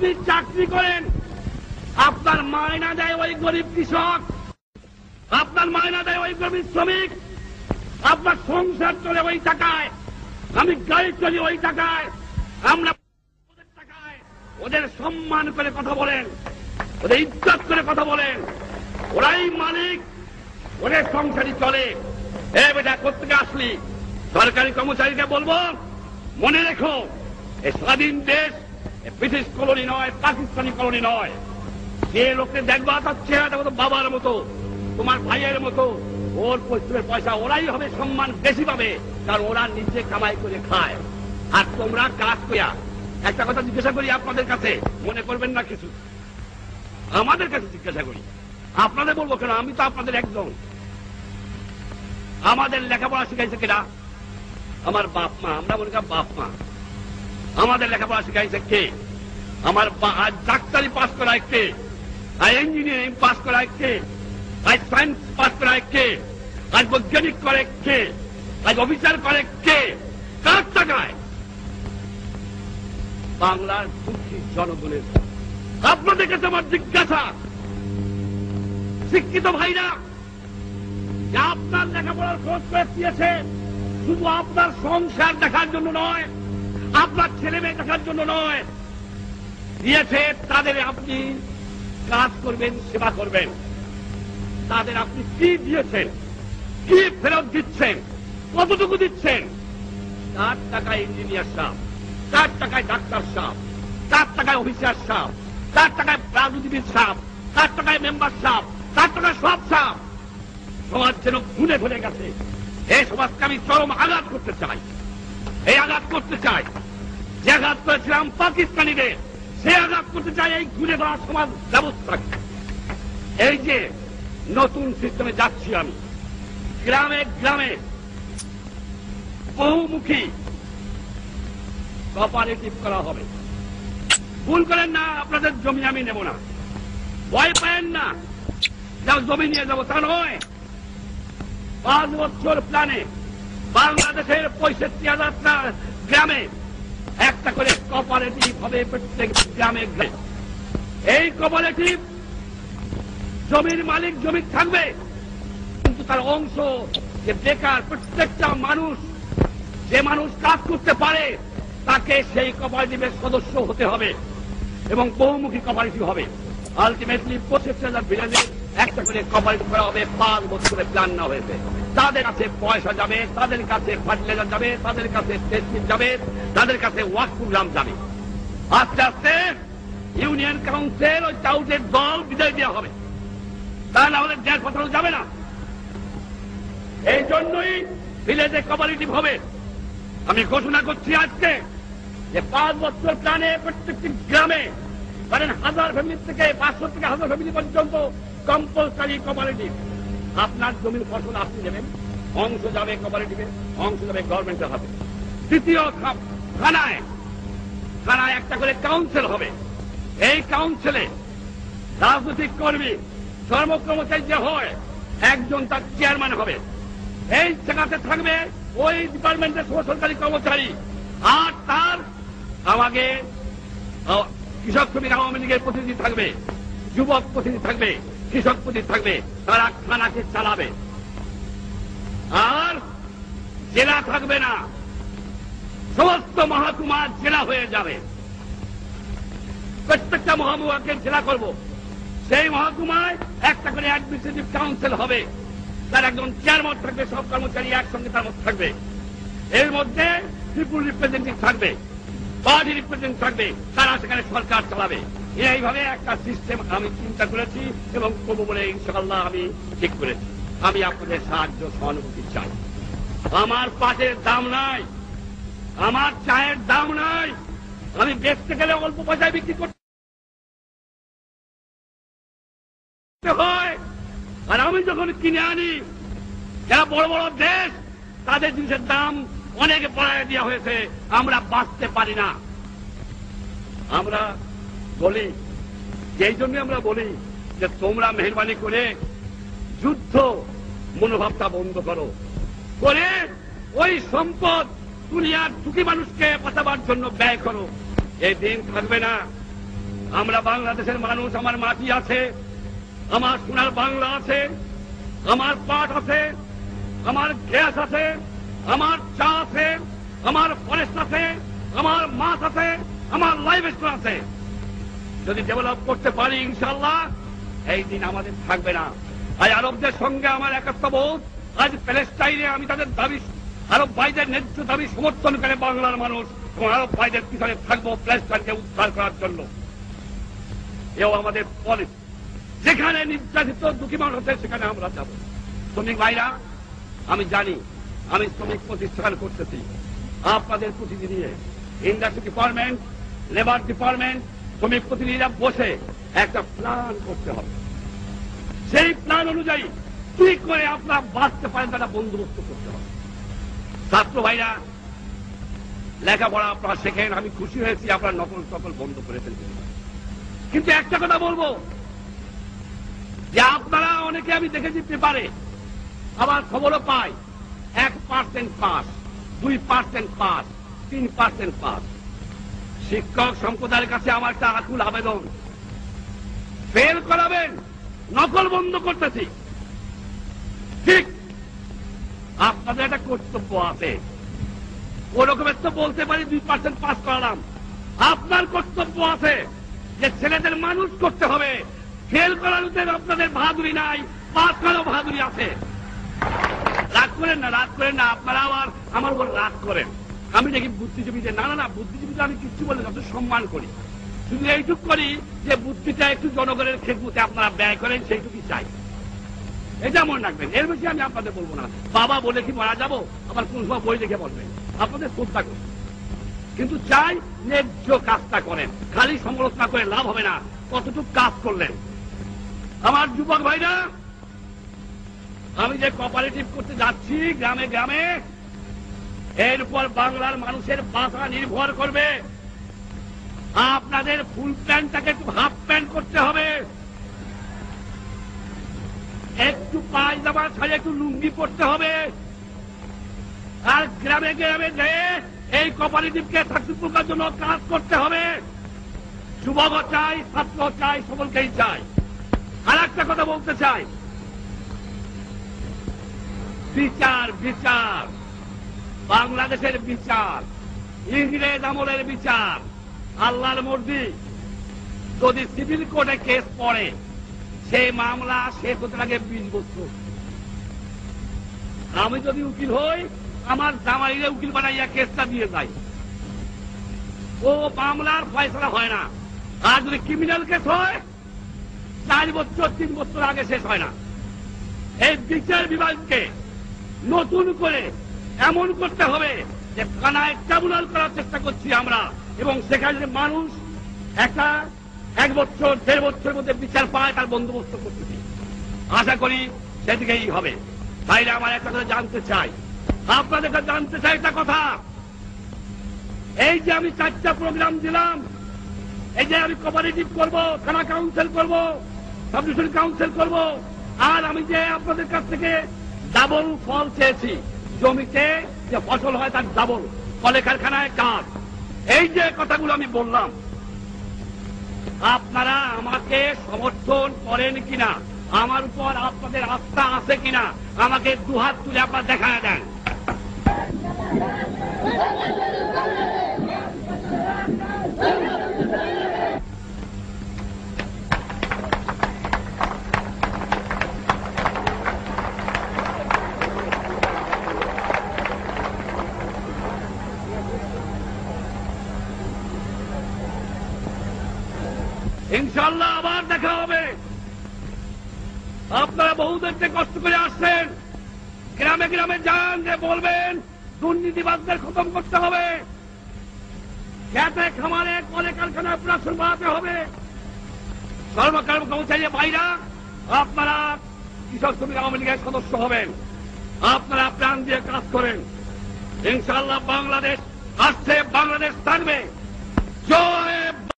আপনি চাকরি করেন, আপনার মায়না দেয় ওই গরিব কৃষক, আপনার মায়না দেয় ওই গরিব শ্রমিক, আপনার সংসার চলে ওই টাকায়, আমি গাড়ি চলি ওই টাকায়, আমরা ওদের টাকায় ওদের সম্মান করে কথা বলেন, ওদের ইজ্জত করে কথা বলেন, ওরাই মালিক, ওদের সংসারই চলে। এ বেটা কোত্থেকে আসলি? সরকারি কর্মচারীকে বলবো, মনে রেখো এই স্বাধীন দেশ ব্রিটিশ কলোনি নয়, পাকিস্তানি কলোনি নয়। যে লোককে দেখবা তার চেহারাটা মতো বাবার মতো, তোমার ভাইয়ের মতো, ওর পরিশ্রমের পয়সা ওরাই হবে সম্মান বেশি পাবে, কারণ ওরা নিজে কামাই করে খায়। আর তোমরা কাজ করিয়া একটা কথা জিজ্ঞাসা করি আপনাদের কাছে, মনে করবেন না কিছু, আমাদের কাছে জিজ্ঞাসা করি, আপনাদের বলবো কেন, আমি তো আপনাদের একজন। আমাদের লেখাপড়া শিখাইছে কেনা? আমার বাপ মা, আমরা মনে করি বাপ মা। আমাদের লেখাপড়া শিখাইছে কে? আমার আজ ডাক্তারি পাস করা কে? আজ ইঞ্জিনিয়ারিং পাস করা কে? আজ সায়েন্স পাস করা কে? আজ বৈজ্ঞানিক করে কে? আজ অফিসার করে কে? কার টাকায়? বাংলার দুঃখী জনগণের। আপনাদের কাছে আমার জিজ্ঞাসা, শিক্ষিত ভাইরা, যে আপনার লেখাপড়ার খোঁজ করে দিয়েছে শুধু আপনার সংসার দেখার জন্য নয়, আপনার ছেলে মেয়ে দেখার জন্য নয়, দিয়েছে তাদের আপনি কাজ করবেন, সেবা করবেন। তাদের আপনি কি দিয়েছেন, কি ফেরত দিচ্ছেন, কতটুকু দিচ্ছেন? 4 টাকায় ইঞ্জিনিয়ার সাহেব, 4 টাকায় ডাক্তার সাহেব, 4 টাকায় অফিসার সাহেব, 4 টাকায় রাজনীতিবিদ সাহেব, 4 টাকায় মেম্বার সাহেব, 4 টাকায় সব সাহেব। সমাজ যেন ভুলে ভুলে গেছে। এই সমাজকে আমি চরম আঘাত করতে চাই, এই আঘাত করতে চাই। যে আঘাত করেছিলাম পাকিস্তানিদের, সে আঘাত করতে চাই এই ঘুরে দেওয়া সমাজ ব্যবস্থাকে। এই যে নতুন সিস্টেমে যাচ্ছি আমি, গ্রামে গ্রামে বহুমুখী কোঅপারেটিভ করা হবে। ভুল করেন না, আপনাদের জমি আমি নেব না, ভয় পায়েন না, যাও জমি নিয়ে যাবো তা নয়। 5 বছর প্ল্যানে বাংলাদেশের 65,000 গ্রামে একটা করে কোঅপারেটিভ হবে, প্রত্যেক গ্রামে গ্রামে। এই কোঅপারেটিভ জমির মালিক জমি থাকবে, কিন্তু তার অংশ যে বেকার প্রত্যেকটা মানুষ, যে মানুষ কাজ করতে পারে, তাকে সেই কোঅপারেটিভের সদস্য হতে হবে এবং বহুমুখী কোঅপারেটিভ হবে। আলটিমেটলি 25,000 ভিলেজে একটা করে কোঅপারেটিভ করা হবে। 5 বছরে প্ল্যান না হয়েছে। তাদের কাছে পয়সা যাবে, তাদের কাছে ফার্টিলাইজার যাবে, তাদের কাছে টেস্টিং যাবে, তাদের কাছে ওয়ার্ক প্রোগ্রাম যাবে। আস্তে আস্তে ইউনিয়ন কাউন্সিল ওই টাউটের দল বিদায় দেওয়া হবে, তা না হলে দেশ পাঠানো যাবে না। এই জন্যই ভিলেজে কোঅপারেটিভ হবে। আমি ঘোষণা করছি আজকে যে 5 বছর প্ল্যানে প্রত্যেকটি গ্রামে, ধরেন 1000 ফ্যামিলি থেকে 500 থেকে 1000 ফ্যামিলি পর্যন্ত কম্পালসারি কোঅপারেটিভ। আপনার জমির ফসল আপনি নেবেন, অংশ যাবে কোঅপারেটিভে, অংশ যাবে গভর্নমেন্টের হাতে। তৃতীয় থানায় একটা করে কাউন্সিল হবে। এই কাউন্সিলে রাজনৈতিক কর্মী, কর্মচারী যে হয়, একজন তার চেয়ারম্যান হবে। এই জায়গাতে থাকবে ওই ডিপার্টমেন্টের সরকারি কর্মচারী, আর তার আমাকে কৃষক শ্রমিক আওয়ামী লীগের প্রতিনিধি থাকবে, যুবক প্রতিনিধি থাকবে, কৃষক প্রতিনিধি থাকবে। তারা থানাকে চালাবে। আর জেলা থাকবে না, সমস্ত মহকুমা জেলা হয়ে যাবে। প্রত্যেকটা মহকুমাকে জেলা করব। সেই মহকুমায় একটা করে অ্যাডমিনিস্ট্রেটিভ কাউন্সিল হবে, তার একজন চেয়ারম্যান থাকবে, সব কর্মচারী একসঙ্গে তার মধ্যে থাকবে। এর মধ্যে পিপুল রিপ্রেজেন্টেটিভ থাকবে, পার্টি রিপ্রেজেন্টেটিভ থাকবে, তারা সেখানে সরকার চালাবে। এইভাবে একটা সিস্টেম আমি চিন্তা করেছি এবং করবো বলে ইনশাআল্লাহ আমি ঠিক করেছি। আমি আপনাদের সাহায্য সহানুভূতি চাই। আমার পাটের দাম নাই, আমার চায়ের দাম নাই, আমি বেচতে গেলে অল্প পয়সায় বিক্রি করতে হয়। আর আমি যখন কিনে আনি, যারা বড় বড় দেশ, তাদের জিনিসের দাম অনেক বাড়ায় দেওয়া হয়েছে, আমরা বাঁচতে পারি না। আমরা বলি, যেই জন্য আমরা বলি যে তোমরা মেহরবানি করে যুদ্ধ মনোভাবটা বন্ধ করো, করে ওই সম্পদ দুনিয়ার দুঃখী মানুষকে বাঁচাবার জন্য ব্যয় করো। এই দিন থাকবে না, আমরা বাংলাদেশের মানুষ, আমার মাটি আছে, আমার সোনার বাংলা আছে, আমার পাট আছে, আমার গ্যাস আছে, আমার চা আছে, আমার ফরেস্ট আছে, আমার মাছ আছে, আমার লাইভ স্টোর আছে। যদি ডেভেলপ করতে পারি ইনশাআল্লাহ এই দিন আমাদের থাকবে না। আজ আরবদের সঙ্গে আমার একাত্মবোধ, আজ প্যালেস্টাইনে আমি তাদের দাবি, আরব ভাইদের ন্যায্য দাবি সমর্থন করে বাংলার মানুষ এবং আরব ভাইদের পিছনে থাকবো প্যালেস্টাইনকে উদ্ধার করার জন্য। এও আমাদের পলিসি। যেখানে নির্যাতিত দুঃখী মানুষ আছে সেখানে আমরা যাব। শ্রমিক ভাইরা, আমি জানি আমি শ্রমিক প্রতিষ্ঠান করতেছি আপনাদের প্রতিনিধি নিয়ে। ইন্ডাস্ট্রি ডিপার্টমেন্ট, লেবার ডিপার্টমেন্ট, শ্রমিক প্রতিনিধিরা বসে একটা প্ল্যান করতে হবে। সেই প্ল্যান অনুযায়ী কি করে আপনারা বাঁচতে পারেন তারা বন্দোবস্ত করতে হবে। ছাত্র ভাইরা, লেখাপড়া আপনারা শেখেন, আমি খুশি হয়েছি আপনারা নকল টকল বন্ধ করেছেন। কিন্তু একটা কথা বলবো যে আপনারা অনেকে আমি দেখেছি পেপারে, আবার খবরও পাই 1% পাস, 2% পাস, 3% পাস। শিক্ষক সম্প্রদায়ের কাছে আমার একটা আকুল আবেদন, ফেল করাবেন, নকল বন্ধ করতেছি। ঠিক আপনাদের একটা কর্তব্য আছে, ওরকমের তো বলতে পারি 2% পাস করালাম। আপনার কর্তব্য আছে যে ছেলেদের মানুষ করতে হবে। ফেল করার আপনাদের বাহাদুরি নাই, পাস করার বাহাদুরি আছে। রাগ করেন না, রাগ করেন না, আপনারা আবার আমার উপর রাগ করেন। আমি দেখি বুদ্ধিজীবীদের, না না না, বুদ্ধিজীবীদের আমি কিচ্ছু বলে যত সম্মান করি, শুধু এইটুক করি যে বুদ্ধিটা একটু জনগণের খেদমতে আপনারা ব্যয় করেন, সেইটুকুই চাই। এটা মনে রাখবেন, এর বেশি আমি আপনাদের বলবো না। বাবা বলে কি মারা যাবো, আবার কোন সময় বই দেখে বলবেন, আপনাদের শ্রদ্ধা করুন। কিন্তু চাই ন্যায্য কাজটা করেন, খালি সমালোচনা করে লাভ হবে না। কতটুকু কাজ করলেন আমার যুবক ভাইরা? আমি যে কোঅপারেটিভ করতে যাচ্ছি গ্রামে গ্রামে, এর উপর বাংলার মানুষের বাঁচা নির্ভর করবে। আপনাদের ফুল প্যান্টটাকে একটু হাফ প্যান্ট করতে হবে, একটু পায়জামা ছাড়িয়ে একটু লুঙ্গি পড়তে হবে। আর গ্রামে গ্রামে যেয়ে এই কোঅপারেটিভকে সাকসেসফুল করার জন্য কাজ করতে হবে। যুবক চাই, ছাত্র চাই, সকলকেই চাই। আর একটা কথা বলতে চাই, বিচার বিচার, বাংলাদেশের বিচার, ইংরেজ আমলের বিচার, আল্লাহর মর্জি। যদি সিভিল কোর্টে কেস পড়ে, সেই মামলা শেষ হতে লাগে 20 বছর। আমি যদি উকিল হই, আমার জামাইরে উকিল বানাইয়া কেসটা দিয়ে যাই, ও মামলার ফয়সলা হয় না। আর যদি ক্রিমিনাল কেস হয়, 4 বছর 3 বছর আগে শেষ হয় না। এই বিচার বিভাগকে নতুন করে এমন করতে হবে যে থানায় ট্রাইব্যুনাল করার চেষ্টা করছি আমরা, এবং সেখানে মানুষ একটা 1 বছর 1.5 বছরের মধ্যে বিচার পায়, তার বন্দোবস্ত করতেছি। আশা করি সেদিকেই হবে। তাইলে আমার একটা কথা জানতে চাই, আপনাদের কাছে জানতে চাই একটা কথা। এই যে আমি 4টা প্রোগ্রাম দিলাম, এই যে আমি কোঅপারেটিভ করব, থানা কাউন্সিল করব, সাব ডিভিশন কাউন্সিল করব, আর আমি যে আপনাদের কাছ থেকে ডাবল ফল চেয়েছি, জমিতে যে ফসল হয় তার ডাবল, কলকারখানায় কাজ, এই যে কথাগুলো আমি বললাম, আপনারা আমাকে সমর্থন করেন কিনা, আমার উপর আপনাদের আস্থা আছে কিনা, আমাকে দুহাত তুলে আপনারা দেখায় দেন। ইনশাআল্লাহ আবার দেখা হবে। আপনারা বহুদিন থেকে কষ্ট করে আসছেন, গ্রামে গ্রামে যান, যে বলবেন দুর্নীতিবাদদের খতম করতে হবে, খেতে খামারে কলে কারখানায় প্রশাসন বাড়াতে হবে। কর্মচারী ভাইরা, আপনারা কৃষক শ্রমিক আওয়ামী লীগের সদস্য হবেন, আপনারা প্রাণ দিয়ে কাজ করেন। ইনশাআল্লাহ বাংলাদেশ আসছে, বাংলাদেশ থাকবে। জয়